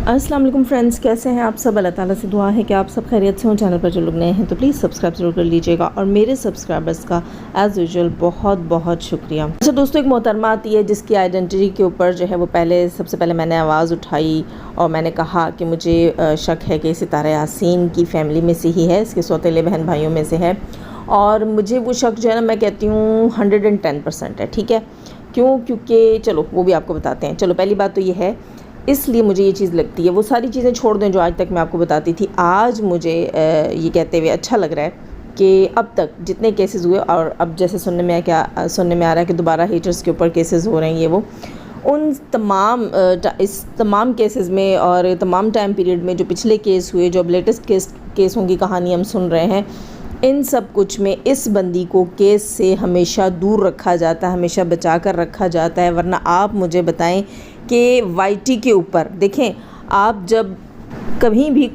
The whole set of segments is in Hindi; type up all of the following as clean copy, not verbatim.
अस्सलाम वालेकुम फ्रेंड्स, कैसे हैं आप सब। अल्लाह ताला से दुआ है कि आप सब खैरियत से हों। चैनल पर जो लोग नए हैं तो प्लीज़ सब्सक्राइब ज़रूर कर लीजिएगा और मेरे सब्सक्राइबर्स का एज़ यूजुअल बहुत बहुत शुक्रिया। अच्छा दोस्तों, एक मोहतरमा आती है जिसकी आइडेंटिटी के ऊपर जो है वो सबसे पहले मैंने आवाज़ उठाई और मैंने कहा कि मुझे शक है कि सितारा यासीन की फ़ैमिली में से ही है, इसके सौतेले बहन भाइयों में से है। और मुझे वो शक जो है ना, मैं कहती हूँ 110% है। ठीक है, क्यों? क्योंकि चलो वो भी आपको बताते हैं। चलो पहली बात तो ये है, इसलिए मुझे ये चीज़ लगती है, वो सारी चीज़ें छोड़ दें जो आज तक मैं आपको बताती थी। आज मुझे ये कहते हुए अच्छा लग रहा है कि अब तक जितने केसेस हुए, और अब जैसे सुनने में आ रहा है कि दोबारा हेटर्स के ऊपर केसेस हो रहे हैं, ये वो उन इस तमाम केसेस में और तमाम टाइम पीरियड में जो पिछले केस हुए, जो अब लेटेस्ट केसों की कहानी हम सुन रहे हैं, इन सब कुछ में इस बंदी को केस से हमेशा दूर रखा जाता है, हमेशा बचा कर रखा जाता है। वरना आप मुझे बताएं कि वाईटी के ऊपर देखें, आप जब कहीं भी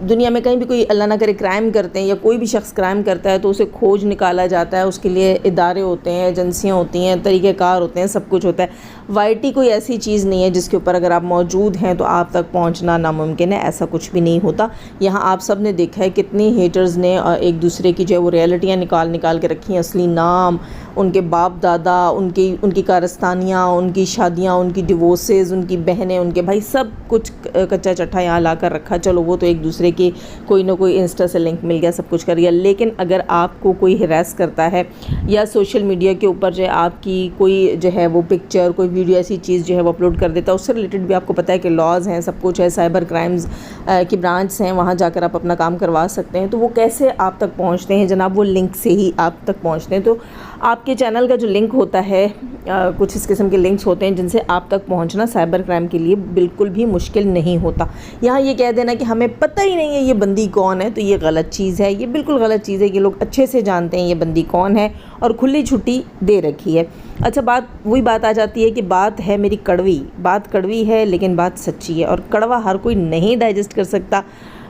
दुनिया में कहीं भी कोई अल्लाह ना करे क्राइम करते हैं या कोई भी शख्स क्राइम करता है तो उसे खोज निकाला जाता है, उसके लिए इदारे होते हैं, एजेंसियां होती हैं, तरीक़ेकार होते हैं, सब कुछ होता है। वाईटी कोई ऐसी चीज़ नहीं है जिसके ऊपर अगर आप मौजूद हैं तो आप तक पहुंचना नामुमकिन है, ऐसा कुछ भी नहीं होता। यहाँ आप सब ने देखा है कितने हेटर्स ने एक दूसरे की जो है वो रियलिटियाँ निकाल के रखी हैं, असली नाम, उनके बाप दादा, उनकी कारस्तानियाँ, उनकी शादियाँ, उनकी डिवोर्सेस, उनकी बहनें, उनके भाई, सब कुछ कच्चा चट्टा यहाँ ला कर रखा। चलो वो तो एक दूसरे की कोई ना कोई इंस्टा से लिंक मिल गया, सब कुछ कर गया। लेकिन अगर आपको कोई हिरास करता है या सोशल मीडिया के ऊपर जो है आपकी कोई जो है वो पिक्चर, कोई वीडियो, ऐसी चीज़ जो है वो अपलोड कर देता है, उससे रिलेटेड भी आपको पता है कि लॉज हैं, सब कुछ है, साइबर क्राइम्स की ब्रांच हैं, वहाँ जाकर आप अपना काम करवा सकते हैं। तो वो कैसे आप तक पहुँचते हैं जनाब? वो लिंक से ही आप तक पहुँचते हैं। तो आपके चैनल का जो लिंक होता है, कुछ इस किस्म के लिंक्स होते हैं जिनसे आप तक पहुंचना साइबर क्राइम के लिए बिल्कुल भी मुश्किल नहीं होता। यहाँ ये कह देना कि हमें पता ही नहीं है ये बंदी कौन है, तो ये गलत चीज़ है, ये बिल्कुल गलत चीज़ है। ये लोग अच्छे से जानते हैं ये बंदी कौन है और खुली छुट्टी दे रखी है। अच्छा, वही बात आ जाती है कि बात है मेरी कड़वी, बात कड़वी है लेकिन बात सच्ची है, और कड़वा हर कोई नहीं डाइजेस्ट कर सकता।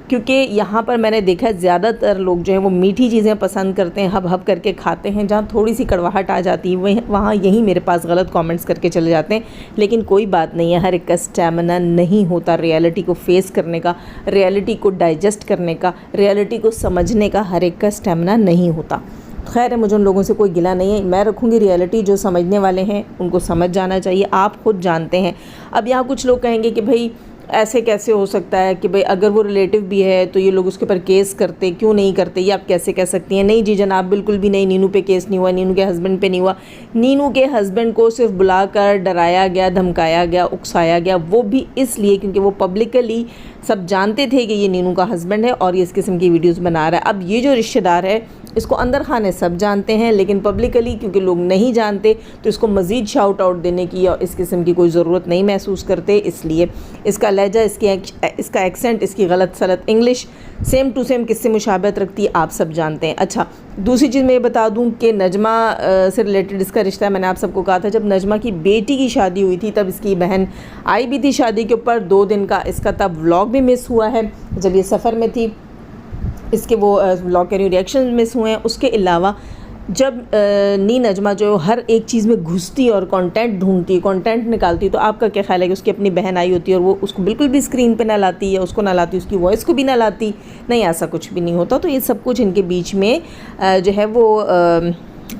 क्योंकि यहाँ पर मैंने देखा है ज़्यादातर लोग जो हैं वो मीठी चीज़ें पसंद करते हैं, हब हब करके खाते हैं। जहाँ थोड़ी सी कड़वाहट आ जाती है वहाँ यहीं मेरे पास गलत कमेंट्स करके चले जाते हैं। लेकिन कोई बात नहीं है, हर एक का स्टैमिना नहीं होता रियलिटी को फेस करने का, रियलिटी को डाइजेस्ट करने का, रियलिटी को समझने का हर एक का स्टैमिना नहीं होता। खैर है, मुझे उन लोगों से कोई गिला नहीं है। मैं रखूँगी रियलिटी, जो समझने वाले हैं उनको समझ जाना चाहिए, आप खुद जानते हैं। अब यहाँ कुछ लोग कहेंगे कि भाई ऐसे कैसे हो सकता है कि भाई अगर वो रिलेटिव भी है तो ये लोग उसके ऊपर केस करते, क्यों नहीं करते, ये आप कैसे कह सकती हैं? नहीं जी जनाब, बिल्कुल भी नहीं। नीनू पे केस नहीं हुआ, नीनू के हस्बैंड पे नहीं हुआ। नीनू के हस्बैंड को सिर्फ बुलाकर डराया गया, धमकाया गया, उकसाया गया, वो भी इसलिए क्योंकि वो पब्लिकली सब जानते थे कि ये नीनू का हस्बैंड है और ये इस किस्म की वीडियोस बना रहा है। अब ये जो रिश्तेदार है इसको अंदर खाने सब जानते हैं, लेकिन पब्लिकली क्योंकि लोग नहीं जानते तो इसको मज़ीद शाउट आउट देने की या इस किस्म की कोई ज़रूरत नहीं महसूस करते। इसलिए इसका लहजा, इसका एक्सेंट, इसकी गलत सलत इंग्लिश सेम टू सेम किससे मुशाबहत रखती है आप सब जानते हैं। अच्छा, दूसरी चीज़ मैं ये बता दूं कि नजमा से रिलेटेड इसका रिश्ता है। मैंने आप सबको कहा था जब नजमा की बेटी की शादी हुई थी तब इसकी बहन आई भी थी शादी के ऊपर 2 दिन का, इसका तब व्लॉग भी मिस हुआ है जब ये सफ़र में थी। इसके वो व्लॉग के रिएक्शन मिस हुए हैं। उसके अलावा जब नजमा जो हर एक चीज़ में घुसती और कंटेंट ढूंढती, कंटेंट निकालती, तो आपका क्या ख्याल है कि उसकी अपनी बहन आई होती है और वो उसको बिल्कुल भी स्क्रीन पे ना लाती या उसको ना लाती, उसकी वॉइस को भी ना लाती? नहीं, ऐसा कुछ भी नहीं होता। तो ये सब कुछ इनके बीच में जो है वो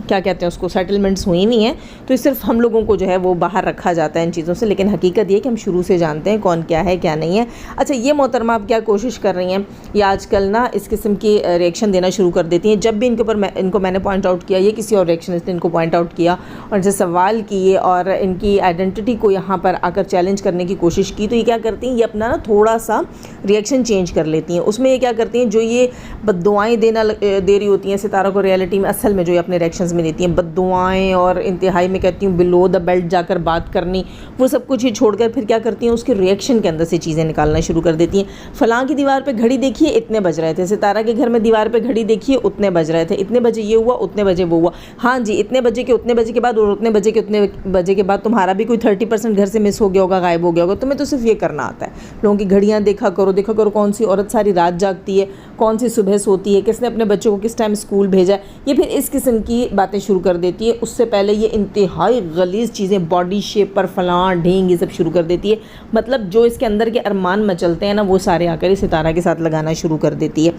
क्या कहते हैं उसको, सेटलमेंट्स हुई नहीं है। तो सिर्फ हम लोगों को जो है वो बाहर रखा जाता है इन चीज़ों से, लेकिन हकीकत ये कि हम शुरू से जानते हैं कौन क्या है क्या नहीं है। अच्छा, ये मोहतरमा आप क्या कोशिश कर रही हैं, ये आजकल ना इस किस्म की रिएक्शन देना शुरू कर देती हैं। जब भी इनके ऊपर इनको मैंने पॉइंट आउट किया, ये किसी और रिएक्शनिस्ट ने इनको पॉइंट आउट किया और इनसे सवाल किए और इनकी आइडेंटिटी को यहाँ पर आकर चैलेंज करने की कोशिश की, तो ये क्या करती हैं, ये अपना ना थोड़ा सा रिएक्शन चेंज कर लेती हैं। उसमें ये क्या करती हैं, जो ये बद्दुआएँ दे रही होती हैं सितारा को रियलिटी में, असल में जो ये अपने रिएक्शन में देती हैं बद्दुआएं और इंतहाई में कहती हूँ बिलो द बेल्ट जाकर बात करनी, वो सब कुछ ही छोड़कर फिर क्या करती हैं, उसके रिएक्शन के अंदर से चीज़ें निकालना शुरू कर देती हैं। फलां की दीवार पे घड़ी देखिए इतने बज रहे थे, सितारा के घर में दीवार पे घड़ी देखिए उतने बज रहे थे, इतने बजे ये हुआ, उतने बजे वो हुआ। हाँ जी, इतने बजे के उतने बजे के बाद और उतने बजे के उतने बजे के बाद तुम्हारा भी कोई 30% घर से मिस हो गया होगा, गायब हो गया होगा। तुम्हें तो सिर्फ ये करना आता है, लोगों की घड़ियाँ देखा करो कौन सी औरत सारी रात जागती है, कौन सी सुबह सोती है, किसने अपने बच्चों को किस टाइम स्कूल भेजा है। ये फिर इस किस्म की बातें शुरू कर देती है। उससे पहले ये इंतहाई गलीज़ चीज़ें बॉडी शेप पर फलां ढींग ये सब शुरू कर देती है। मतलब जो इसके अंदर के अरमान मचलते हैं ना, वो सारे आकर सितारा के साथ लगाना शुरू कर देती है।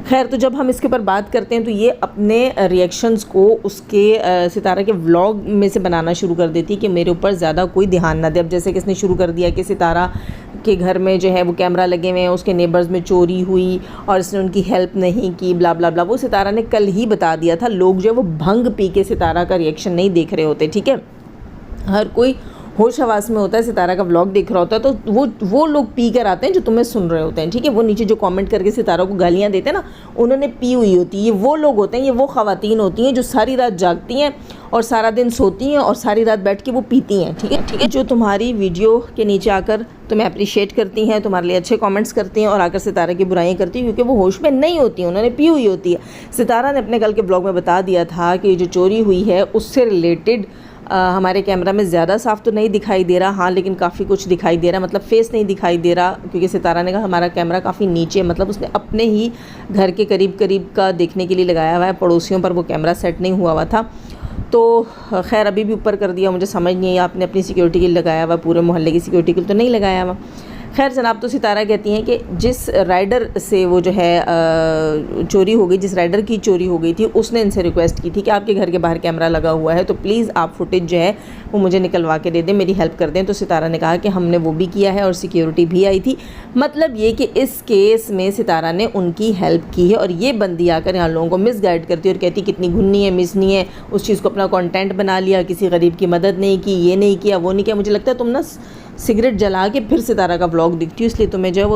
खैर, तो जब हम इसके ऊपर बात करते हैं तो ये अपने रिएक्शंस को उसके सितारा के व्लॉग में से बनाना शुरू कर देती है कि मेरे ऊपर ज़्यादा कोई ध्यान ना दे। अब जैसे कि इसने शुरू कर दिया कि सितारा के घर में जो है वो कैमरा लगे हुए हैं, उसके नेबर्स में चोरी हुई और इसने उनकी हेल्प नहीं की, ब्ला ब्ला ब्ला। वो सितारा ने कल ही बता दिया था। लोग जो है वो भंग पी के सितारा का रिएक्शन नहीं देख रहे होते, ठीक है। हर कोई होश हवास में होता है, सितारा का व्लॉग देख रहा होता है, तो वो लोग पी कर आते हैं जो तुम्हें सुन रहे होते हैं, ठीक है। वो नीचे जो कमेंट करके सितारा को गालियाँ देते हैं ना, उन्होंने पी हुई होती है। ये वो लोग होते हैं, ये वो ख़वातीन होती हैं जो सारी रात जागती हैं और सारा दिन सोती हैं और सारी रात बैठ के वो पीती हैं, ठीक है, ठीक है। जो तुम्हारी वीडियो के नीचे आकर तुम्हें अप्रिशिएट करती हैं, तुम्हारे लिए अच्छे कमेंट्स करती हैं और आकर सितारा की बुराइयां करती हैं, क्योंकि वो होश में नहीं होती हैं, उन्होंने पी हुई होती है। सितारा ने अपने कल के ब्लॉग में बता दिया था कि जो चोरी हुई है उससे रिलेटेड हमारे कैमरा में ज़्यादा साफ़ तो नहीं दिखाई दे रहा, हाँ, लेकिन काफ़ी कुछ दिखाई दे रहा, मतलब फेस नहीं दिखाई दे रहा, क्योंकि सितारा ने कहा हमारा कैमरा काफ़ी नीचे, मतलब उसने अपने ही घर के करीब करीब का देखने के लिए लगाया हुआ है, पड़ोसियों पर वो कैमरा सेट नहीं हुआ था। तो खैर अभी भी ऊपर कर दिया, मुझे समझ नहीं है आपने अपनी सिक्योरिटी के लिए लगाया हुआ, पूरे मोहल्ले की सिक्योरिटी के लिए तो नहीं लगाया हुआ। खैर जनाब, तो सितारा कहती हैं कि जिस राइडर से वो जो है चोरी हो गई, जिस राइडर की चोरी हो गई थी, उसने इनसे रिक्वेस्ट की थी कि आपके घर के बाहर कैमरा लगा हुआ है तो प्लीज़ आप फुटेज जो है वो मुझे निकलवा के दे दें, मेरी हेल्प कर दें। तो सितारा ने कहा कि हमने वो भी किया है और सिक्योरिटी भी आई थी। मतलब ये कि इस केस में सितारा ने उनकी हेल्प की है और ये बंदी आकर यहाँ लोगों को मिसगाइड करती है और कहती कितनी घुन्नी है, मिसनी है, उस चीज़ को अपना कॉन्टेंट बना लिया, किसी गरीब की मदद नहीं की, ये नहीं किया, वो नहीं किया। मुझे लगता है तुम ना सिगरेट जला के फिर सितारा का व्लॉग दिखती हूँ, इसलिए तुम्हें जो है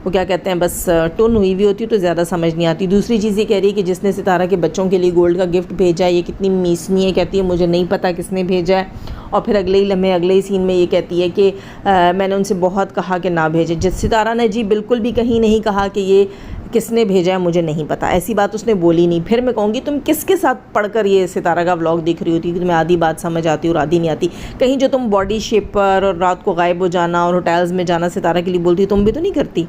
वो क्या कहते हैं, बस टोन हुई हुई होती है तो ज़्यादा समझ नहीं आती। दूसरी चीज़ ये कह रही है कि जिसने सितारा के बच्चों के लिए गोल्ड का गिफ्ट भेजा है ये कितनी मीसनी है, कहती है मुझे नहीं पता किसने भेजा है। और फिर अगले ही लम्हे अगले ही सीन में ये कहती है कि मैंने उनसे बहुत कहा कि ना भेजे। जिस सितारा ने जी बिल्कुल भी कहीं नहीं कहा कि ये किसने भेजा है मुझे नहीं पता, ऐसी बात उसने बोली नहीं। फिर मैं कहूँगी तुम किसके साथ पढ़कर ये सितारा का व्लॉग देख रही होती कि तुम्हें आधी बात समझ आती और आधी नहीं आती। कहीं जो तुम बॉडी शेप पर और रात को गायब हो जाना और होटल्स में जाना सितारा के लिए बोलती, तुम भी तो नहीं करती,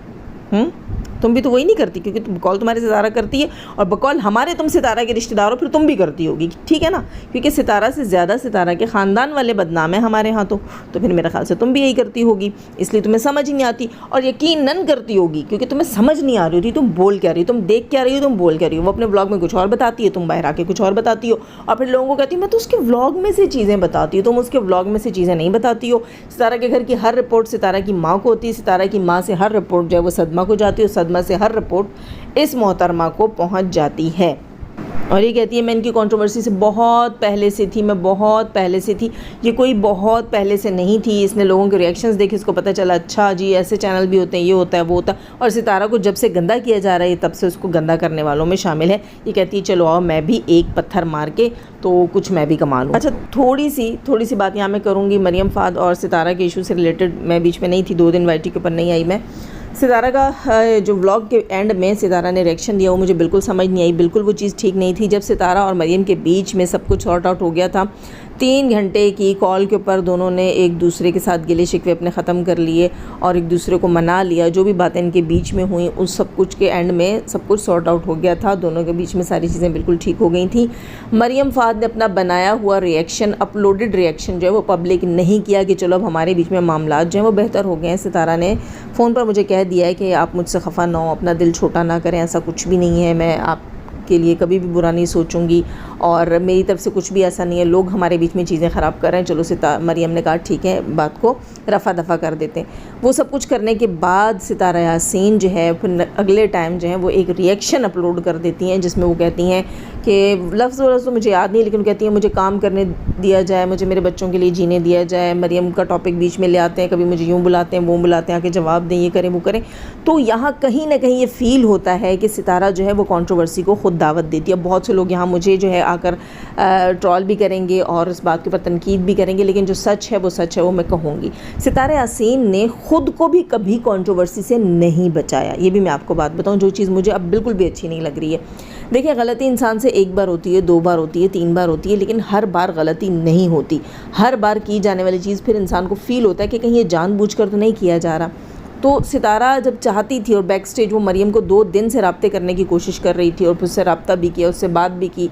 तुम भी तो वही नहीं करती, क्योंकि बकौल तुम्हारे सितारा करती है और बकौल हमारे तुम सितारा के रिश्तेदार हो, फिर तुम भी करती होगी, ठीक है ना। क्योंकि सितारा से ज़्यादा सितारा के ख़ानदान वाले बदनाम है हमारे यहाँ, तो फिर मेरे ख्याल से तुम भी यही करती होगी, इसलिए तुम्हें समझ ही नहीं आती। और यकीनन करती होगी क्योंकि तुम्हें समझ नहीं आ रही होती तुम बोल क्या रही हो, तुम देख क्या रही हो, तुम बोल क्या रही हो। वो अपने व्लॉग में कुछ और बताती है, तुम बाहर आके कुछ और बताती हो और फिर लोगों को कहती है मैं तो उसके व्लॉग में से चीज़ें बताती हूँ, तुम उसके व्लॉग में से चीज़ें नहीं बताती हो। सितारा के घर की हर रिपोर्ट सितारा की माँ को होती है, सितारा की माँ से हर रिपोर्ट जो है वो सदमा को जाती है और सदमा से हर रिपोर्ट इस मोहतरमा को पहुंच जाती है। और ये कहती है मैं इनकी कंट्रोवर्सी से बहुत पहले से थी, मैं बहुत पहले से थी, ये कोई बहुत पहले से नहीं थी। इसने लोगों के रिएक्शंस देखे, इसको पता चला अच्छा जी ऐसे चैनल भी होते हैं, ये होता है वो होता है। और सितारा को जब से गंदा किया जा रहा है तब से उसको गंदा करने वालों में शामिल है। ये कहती है चलो आओ मैं भी एक पत्थर मार के तो कुछ मैं भी कमा लूँ। अच्छा थोड़ी सी बात यहाँ मैं करूँगी मरियम फाद और सितारा के इशू से रिलेटेड। मैं बीच में नहीं थी, 2 दिन वाईटी के ऊपर नहीं आई मैं। सितारा का जो व्लॉग के एंड में सितारा ने रिएक्शन दिया वो मुझे बिल्कुल समझ नहीं आई, बिल्कुल वो चीज़ ठीक नहीं थी। जब सितारा और मरियम के बीच में सब कुछ सॉर्ट आउट हो गया था, 3 घंटे की कॉल के ऊपर दोनों ने एक दूसरे के साथ गिले शिकवे अपने ख़त्म कर लिए और एक दूसरे को मना लिया। जो भी बातें इनके बीच में हुई उस सब कुछ के एंड में सब कुछ सॉर्ट आउट हो गया था, दोनों के बीच में सारी चीज़ें बिल्कुल ठीक हो गई थी। मरियम फाद ने अपना बनाया हुआ रिएक्शन, अपलोडेड रिएक्शन जो है वो पब्लिक नहीं किया कि चलो अब हमारे बीच में मामलात जो हैं वो बेहतर हो गए हैं। सितारा ने फ़ोन पर मुझे कह दिया है कि आप मुझसे खफा ना हो, अपना दिल छोटा ना करें, ऐसा कुछ भी नहीं है, मैं आप के लिए कभी भी बुरा नहीं सोचूंगी और मेरी तरफ से कुछ भी ऐसा नहीं है, लोग हमारे बीच में चीज़ें ख़राब कर रहे हैं, चलो मरियम ने कहा ठीक है बात को रफ़ा दफ़ा कर देते हैं। वो सब कुछ करने के बाद सितारा यासीन जो है फिर अगले टाइम जो है वो एक रिएक्शन अपलोड कर देती हैं जिसमें वो कहती हैं कि लफ्ज़ तो मुझे याद नहीं, लेकिन कहती हैं मुझे काम करने दिया जाए, मुझे मेरे बच्चों के लिए जीने दिया जाए। मरियम का टॉपिक बीच में ले आते हैं, कभी मुझे यूँ बुलाते हैं वो बुलाते हैं, आके जवाब दें, ये करें वो करें। तो यहाँ कहीं ना कहीं ये फ़ील होता है कि सितारा जो है वो कंट्रोवर्सी को खुद दावत देती है। बहुत से लोग यहाँ मुझे जो है आकर ट्रॉल भी करेंगे और इस बात के ऊपर तनकीद भी करेंगे, लेकिन जो सच है वो मैं कहूँगी। सितारा यासीन ने ख़ुद को भी कभी कंट्रोवर्सी से नहीं बचाया, ये भी मैं आपको बात बताऊँ, जो चीज़ मुझे अब बिल्कुल भी अच्छी नहीं लग रही है। देखिए गलती इंसान से 1 बार होती है, 2 बार होती है, 3 बार होती है, लेकिन हर बार गलती नहीं होती। हर बार की जाने वाली चीज़ फिर इंसान को फ़ील होता है कि कहीं ये जानबूझकर तो नहीं किया जा रहा। तो सितारा जब चाहती थी और बैक स्टेज वो मरियम को 2 दिन से रब्ते करने की कोशिश कर रही थी और फिर उससे रब्ता भी किया, उससे बात भी की,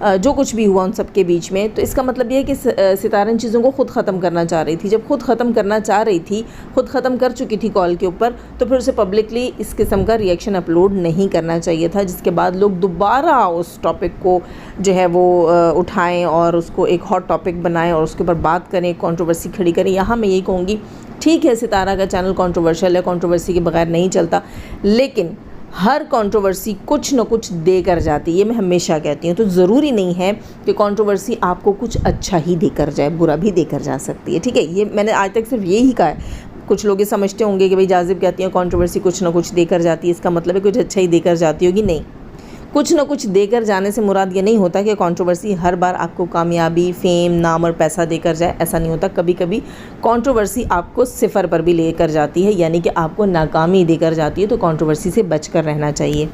जो कुछ भी हुआ उन सब के बीच में, तो इसका मतलब ये है कि सितारा इन चीज़ों को ख़ुद ख़त्म करना चाह रही थी। जब खुद ख़त्म करना चाह रही थी, खुद ख़त्म कर चुकी थी कॉल के ऊपर, तो फिर उसे पब्लिकली इस किस्म का रिएक्शन अपलोड नहीं करना चाहिए था, जिसके बाद लोग दोबारा उस टॉपिक को जो है वो उठाएं और उसको एक हॉट टॉपिक बनाएं और उसके ऊपर बात करें, कंट्रोवर्सी खड़ी करें। यहाँ मैं यही कहूँगी, ठीक है सितारा का चैनल कंट्रोवर्शियल है, कंट्रोवर्सी के बगैर नहीं चलता, लेकिन हर कंट्रोवर्सी कुछ न कुछ देकर जाती है, ये मैं हमेशा कहती हूँ। तो ज़रूरी नहीं है कि कंट्रोवर्सी आपको कुछ अच्छा ही देकर जाए, बुरा भी देकर जा सकती है, ठीक है। ये मैंने आज तक सिर्फ यही कहा है। कुछ लोग ये समझते होंगे कि भाई जाजिब कहती हैं कंट्रोवर्सी कुछ ना कुछ देकर जाती है, इसका मतलब है कुछ अच्छा ही देकर जाती होगी। नहीं, कुछ ना कुछ देकर जाने से मुराद ये नहीं होता कि कंट्रोवर्सी हर बार आपको कामयाबी, फेम, नाम और पैसा देकर जाए, ऐसा नहीं होता। कभी कभी कंट्रोवर्सी आपको सिफर पर भी लेकर जाती है, यानी कि आपको नाकामी देकर जाती है। तो कंट्रोवर्सी से बचकर रहना चाहिए।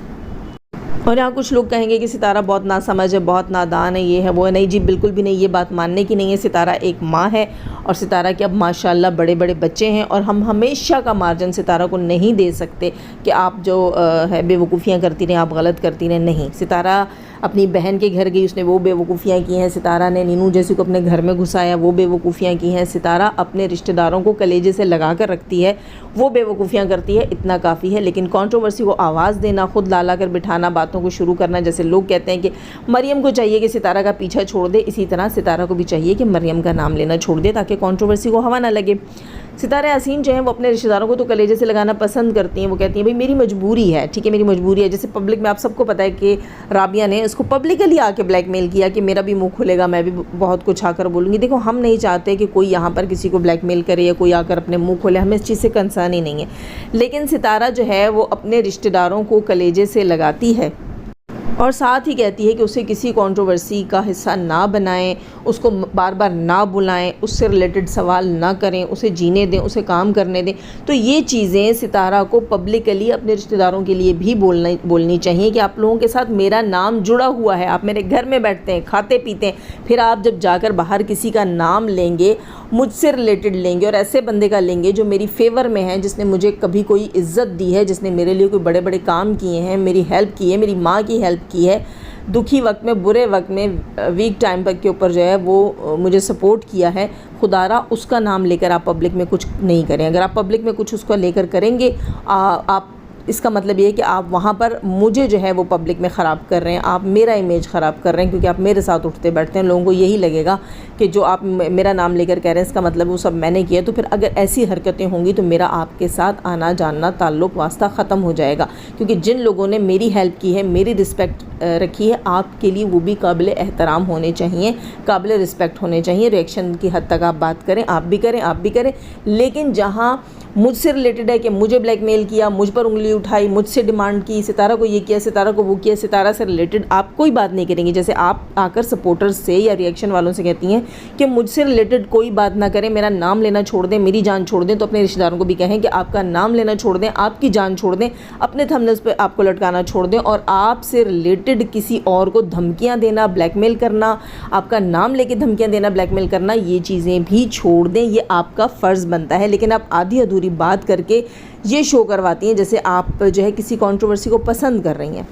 और यहाँ कुछ लोग कहेंगे कि सितारा बहुत नासमझ है, बहुत नादान है, ये है वो है। नहीं जी, बिल्कुल भी नहीं, ये बात मानने की नहीं है। सितारा एक माँ है और सितारा के अब माशाल्लाह बड़े बड़े बच्चे हैं, और हम हमेशा का मार्जिन सितारा को नहीं दे सकते कि आप जो है बेवकूफ़ियाँ करती रहें, आप गलत करती रहें। नहीं, सितारा अपनी बहन के घर गई, उसने वो बेवकूफ़ियाँ की हैं। सितारा ने नीनू जैसी को अपने घर में घुसाया, वो बेवकूफ़ियाँ की हैं। सितारा अपने रिश्तेदारों को कलेजे से लगा कर रखती है, वो बेवकूफ़ियाँ करती है, इतना काफ़ी है। लेकिन कंट्रोवर्सी को आवाज़ देना, खुद ला ला कर बिठाना, बातों को शुरू करना, जैसे लोग कहते हैं कि मरियम को चाहिए कि सितारा का पीछा छोड़ दे, इसी तरह सितारा को भी चाहिए कि मरियम का नाम लेना छोड़ दे, ताकि कंट्रोवर्सी को हवा ना लगे। सितारा यासीन जो है वो अपने रिश्तेदारों को तो कलेजे से लगाना पसंद करती हैं। वो कहती हैं भाई मेरी मजबूरी है, ठीक है, मेरी मजबूरी है। जैसे पब्लिक में आप सबको पता है कि राबिया ने उसको पब्लिकली आके ब्लैकमेल किया कि मेरा भी मुंह खुलेगा, मैं भी बहुत कुछ आकर बोलूँगी। देखो, हम नहीं चाहते कि कोई यहाँ पर किसी को ब्लैकमेल करे या कोई आकर अपने मुँह खोले, हमें इस चीज़ से कंसर्न ही नहीं है। लेकिन सितारा जो है वो अपने रिश्तेदारों को कलेजे से लगाती है और साथ ही कहती है कि उसे किसी कंट्रोवर्सी का हिस्सा ना बनाएं, उसको बार बार ना बुलाएं, उससे रिलेटेड सवाल ना करें, उसे जीने दें, उसे काम करने दें। तो ये चीज़ें सितारा को पब्लिकली अपने रिश्तेदारों के लिए भी बोलनी चाहिए कि आप लोगों के साथ मेरा नाम जुड़ा हुआ है, आप मेरे घर में बैठते हैं, खाते पीते हैं, फिर आप जब जाकर बाहर किसी का नाम लेंगे, मुझसे रिलेटेड लेंगे और ऐसे बंदे का लेंगे जो मेरी फेवर में है, जिसने मुझे कभी कोई इज़्ज़त दी है, जिसने मेरे लिए कोई बड़े बड़े काम किए हैं, मेरी हेल्प की है, मेरी माँ की हेल्प की है, दुखी वक्त में, बुरे वक्त में, वीक टाइम पर के ऊपर जो है वो मुझे सपोर्ट किया है, खुदारा उसका नाम लेकर आप पब्लिक में कुछ नहीं करें। अगर आप पब्लिक में कुछ उसको लेकर करेंगे, आप इसका मतलब ये है कि आप वहाँ पर मुझे जो है वो पब्लिक में ख़राब कर रहे हैं, आप मेरा इमेज ख़राब कर रहे हैं, क्योंकि आप मेरे साथ उठते बैठते हैं। लोगों को यही लगेगा कि जो आप मेरा नाम लेकर कह रहे हैं इसका मतलब वो सब मैंने किया। तो फिर अगर ऐसी हरकतें होंगी तो मेरा आपके साथ आना जाना, ताल्लुक़, वास्ता ख़त्म हो जाएगा। क्योंकि जिन लोगों ने मेरी हेल्प की है, मेरी रिस्पेक्ट रखी है, आपके लिए वो भी काबिल एहतराम होने चाहिए, काबिल रिस्पेक्ट होने चाहिए। रिएक्शन की हद तक आप बात करें, आप भी करें, आप भी करें, लेकिन जहाँ मुझसे रिलेटेड है कि मुझे ब्लैकमेल किया, मुझ पर उंगली उठाई, मुझसे डिमांड की, सितारा को ये किया, सितारा को वो किया, सितारा से रिलेटेड आप कोई बात नहीं करेंगे। जैसे आप आकर सपोर्टर्स से या रिएक्शन वालों से कहती हैं कि मुझसे रिलेटेड कोई बात ना करें, मेरा नाम लेना छोड़ दें, मेरी जान छोड़ दें, तो अपने रिश्तेदारों को भी कहें कि आपका नाम लेना छोड़ दें, आपकी जान छोड़ दें, अपने थंबनेल्स पे आपको लटकाना छोड़ दें, और आपसे रिलेटेड किसी और को धमकियाँ देना, ब्लैकमेल करना, आपका नाम लेके धमकियाँ देना, ब्लैकमेल करना, ये चीज़ें भी छोड़ दें। ये आपका फ़र्ज़ बनता है। लेकिन आप आधी अधूरी बात करके ये शो करवाती हैं जैसे आप जो है किसी कंट्रोवर्सी को पसंद कर रही हैं।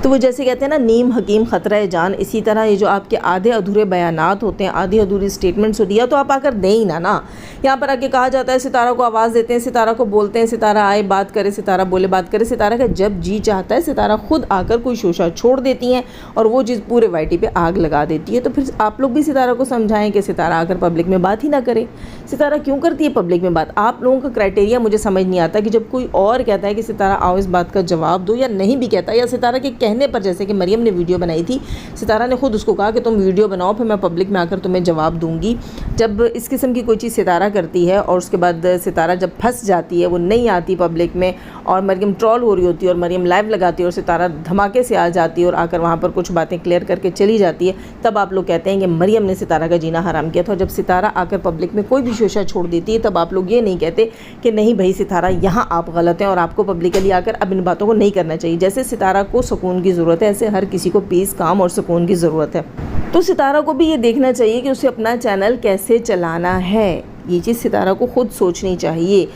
तो वो जैसे कहते हैं ना, नीम हकीम ख़तरा जान, इसी तरह ये जो आपके आधे अधूरे बयानात होते हैं, आधी अधूरी स्टेटमेंट्स होती है, तो आप आकर दें ही ना। यहाँ पर आके कहा जाता है सितारा को आवाज़ देते हैं, सितारा को बोलते हैं, सितारा आए बात करे, सितारा बोले बात करे। सितारा का जब जी चाहता है सितारा खुद आकर कोई शोशा छोड़ देती हैं और वो चीज़ पूरे वाईटी पे आग लगा देती है। तो फिर आप लोग भी सितारा को समझाएं कि सितारा आकर पब्लिक में बात ही ना करे। सितारा क्यों करती है पब्लिक में बात? आप लोगों का क्राइटेरिया मुझे समझ नहीं आता कि जब कोई और कहता है कि सितारा आओ इस बात का जवाब दो, या नहीं भी कहता, या सितारा के कहने पर, जैसे कि मरियम ने वीडियो बनाई थी, सितारा ने खुद उसको कहा कि तुम वीडियो बनाओ, फिर मैं पब्लिक में आकर तुम्हें जवाब दूंगी। जब इस किस्म की कोई चीज़ सितारा करती है और उसके बाद सितारा जब फंस जाती है, वो नहीं आती पब्लिक में, और मरियम ट्रोल हो रही होती है और मरियम लाइव लगाती है और सितारा धमाके से आ जाती है और आकर वहाँ पर कुछ बातें क्लियर करके चली जाती है, तब आप लोग कहते हैं कि मरियम ने सितारा का जीना हराम किया था। और जब सितारा आकर पब्लिक में कोई भी शोशा छोड़ देती है, तब आप लोग ये नहीं कहते कि नहीं भाई सितारा यहाँ आप गलत हैं और आपको पब्लिकली आकर अब इन बातों को नहीं करना चाहिए। जैसे सितारा को सुकून की ज़रूरत है, ऐसे हर किसी को पीस, काम और सुकून की ज़रूरत है। तो सितारा को भी ये देखना चाहिए कि उसे अपना चैनल कैसे चलाना है। ये चीज़ सितारा को खुद सोचनी चाहिए।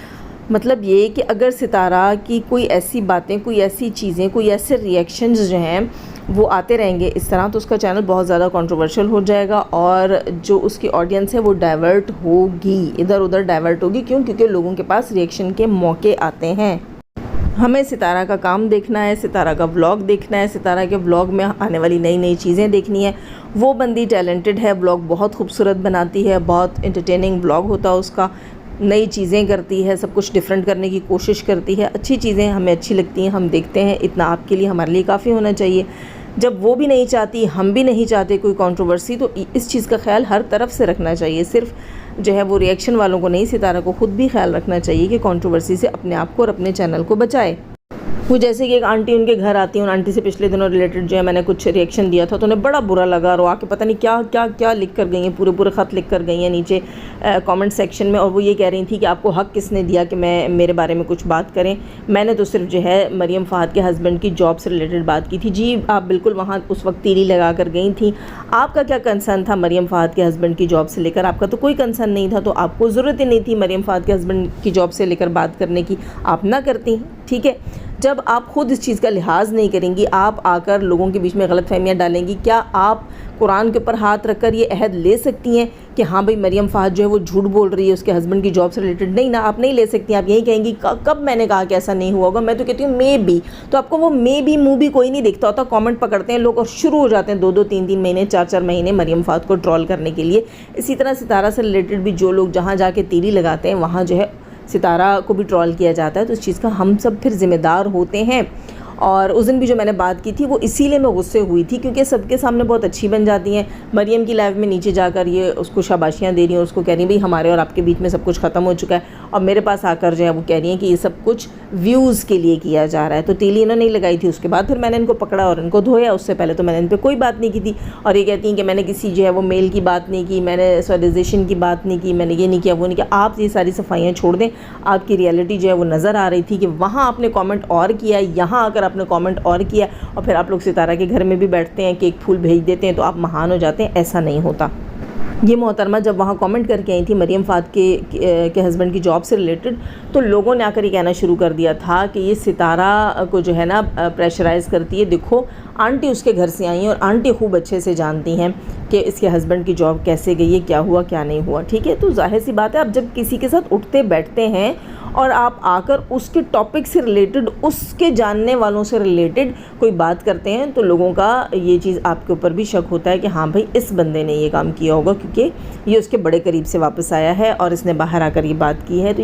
मतलब ये कि अगर सितारा की कोई ऐसी बातें, कोई ऐसी चीज़ें, कोई ऐसे रिएक्शंस जो हैं वो आते रहेंगे इस तरह, तो उसका चैनल बहुत ज़्यादा कंट्रोवर्शियल हो जाएगा और जो उसकी ऑडियंस है वो डाइवर्ट होगी, इधर उधर डाइवर्ट होगी। क्यों? क्योंकि लोगों के पास रिएक्शन के मौके आते हैं। हमें सितारा का काम देखना है, सितारा का व्लॉग देखना है, सितारा के व्लॉग में आने वाली नई नई चीज़ें देखनी है। वो बंदी टैलेंटेड है, व्लॉग बहुत खूबसूरत बनाती है, बहुत इंटरटेनिंग व्लॉग होता है उसका, नई चीज़ें करती है, सब कुछ डिफरेंट करने की कोशिश करती है। अच्छी चीज़ें हमें अच्छी लगती हैं, हम देखते हैं, इतना आपके लिए हमारे लिए काफ़ी होना चाहिए। जब वो भी नहीं चाहती, हम भी नहीं चाहते कोई कंट्रोवर्सी, तो इस चीज़ का ख्याल हर तरफ से रखना चाहिए। सिर्फ जो है वो रिएक्शन वालों को नहीं, सितारा को ख़ुद भी ख्याल रखना चाहिए कि कंट्रोवर्सी से अपने आप को और अपने चैनल को बचाए। वो जैसे कि एक आंटी उनके घर आती है, उन आंटी से पिछले दिनों रिलेटेड जो है मैंने कुछ रिएक्शन दिया था, तो उन्हें बड़ा बुरा लगा और वो आके पता नहीं क्या क्या क्या लिख कर गई हैं, पूरे पूरे ख़त लिख कर गई हैं नीचे कमेंट सेक्शन में। और वो ये कह रही थी कि आपको हक़ किसने दिया कि मैं मेरे बारे में कुछ बात करें, मैंने तो सिर्फ जो है मरियम फ़ाहद के हस्बैंड की जॉब से रिलेटेड बात की थी। जी आप बिल्कुल वहाँ उस वक्त तीली लगा कर गई थी, आपका क्या कंसर्न था मरियम फ़ाहद के हस्बैंड की जॉब से लेकर? आपका तो कोई कंसर्न नहीं था, तो आपको ज़रूरत ही नहीं थी मरियम फ़ाहद के हस्बैंड की जॉब से लेकर बात करने की, आप ना करती। ठीक है, जब आप खुद इस चीज़ का लिहाज नहीं करेंगी, आप आकर लोगों के बीच में गलतफहमियां डालेंगी, क्या आप कुरान के ऊपर हाथ रखकर ये अहद ले सकती हैं कि हाँ भाई मरियम फ़ाहद जो है वो झूठ बोल रही है उसके हस्बैंड की जॉब से रिलेटेड? नहीं ना, आप नहीं ले सकती। आप यही कहेंगी कब मैंने कहा कि ऐसा नहीं हुआ होगा, मैं तो कहती हूँ मे बी। तो आपको वो मे बी मूव भी कोई नहीं देखता होता, कमेंट पकड़ते हैं लोग और शुरू हो जाते हैं 2-2 3-3 महीने 4-4 महीने मरियम फ़ाहद को ट्रोल करने के लिए। इसी तरह सितारा से रिलेटेड भी जो लोग जहाँ जाके तीली लगाते हैं वहाँ जो है सितारा को भी ट्रोल किया जाता है, तो इस चीज़ का हम सब फिर ज़िम्मेदार होते हैं। और उस दिन भी जो मैंने बात की थी वो इसीलिए मैं गुस्से हुई थी क्योंकि सबके सामने बहुत अच्छी बन जाती हैं। मरियम की लाइफ में नीचे जाकर ये उसको शाबाशियाँ दे रही हैं, उसको कह रही हैं भाई हमारे और आपके बीच में सब कुछ ख़त्म हो चुका है, और मेरे पास आकर जो है वो कह रही हैं कि ये सब कुछ व्यूज़ के लिए किया जा रहा है। तो तीली इन्होंने नहीं लगाई थी, उसके बाद फिर मैंने इनको पकड़ा और इनको धोया, उससे पहले तो मैंने इन पर कोई बात नहीं की थी। और ये कहती हैं कि मैंने किसी जो है वो मेल की बात नहीं की, मैंने सोलिडाइजेशन की बात नहीं की, मैंने ये नहीं किया वो नहीं किया। आप ये सारी सफाइयाँ छोड़ दें, आपकी रियलिटी जो है वो नज़र आ रही थी कि वहाँ आपने कॉमेंट और किया, यहाँ आकर आपने कॉमेंट और किया, और फिर आप लोग सितारा के घर में भी बैठते हैं, केक फूल भेज देते हैं तो आप महान हो जाते हैं। ऐसा नहीं होता। ये मोहतरमा जब वहाँ कमेंट करके आई थी मरियम फ़ाहद के हस्बैंड की जॉब से रिलेटेड, तो लोगों ने आकर ये कहना शुरू कर दिया था कि ये सितारा को जो है ना प्रेशराइज़ करती है। देखो आंटी उसके घर से आई हैं और आंटी खूब अच्छे से जानती हैं कि इसके हस्बैंड की जॉब कैसे गई है, क्या हुआ क्या नहीं हुआ। ठीक है, तो जाहिर सी बात है आप जब किसी के साथ उठते बैठते हैं और आप आकर उसके टॉपिक से रिलेटेड, उसके जानने वालों से रिलेटेड कोई बात करते हैं, तो लोगों का ये चीज़ आपके ऊपर भी शक होता है कि हाँ भाई इस बंदे ने ये काम किया होगा क्योंकि ये उसके बड़े करीब से वापस आया है और इसने बाहर आकर ये बात की है, तो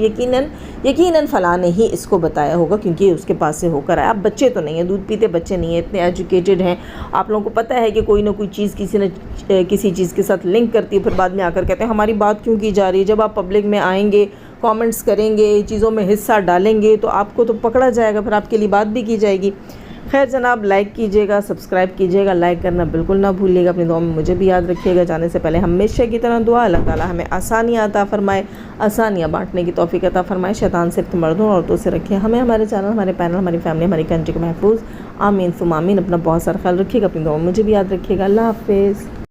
यकीनन फ़लाँ ने ही इसको बताया होगा क्योंकि ये उसके पास से होकर आया। आप बच्चे तो नहीं हैं, दूध पीते बच्चे नहीं हैं, इतने एजुकेटेड हैं, आप लोगों को पता है कि कोई ना कोई चीज़ किसी चीज़ के साथ लिंक करती है, फिर बाद में आकर कहते हैं हमारी बात क्यों की जा रही है। जब आप पब्लिक में आएंगे, कमेंट्स करेंगे, चीज़ों में हिस्सा डालेंगे तो आपको तो पकड़ा जाएगा, फिर आपके लिए बात भी की जाएगी। खैर जनाब, लाइक कीजिएगा, सब्सक्राइब कीजिएगा, लाइक करना बिल्कुल ना भूलिएगा। अपनी दुआ में मुझे भी याद रखिएगा। जाने से पहले हमेशा की तरह दुआ, अल्लाह ताला हमें आसानियाँ अता फ़रमाए, आसानियाँ बांटने की तौफीक अता फ़रमाए, शैतान सिर्फ मर्दों और औरतों से रखे हमें, हमारे चैनल, हमारे पैनल, हमारी फैमिली, हमारी कंट्री को महफूज। आमीन सुम आमीन। अपना बहुत सारा ख्याल रखिएगा, अपनी दुआ में मुझे भी याद रखिएगा। अल्लाह हाफ़िज़।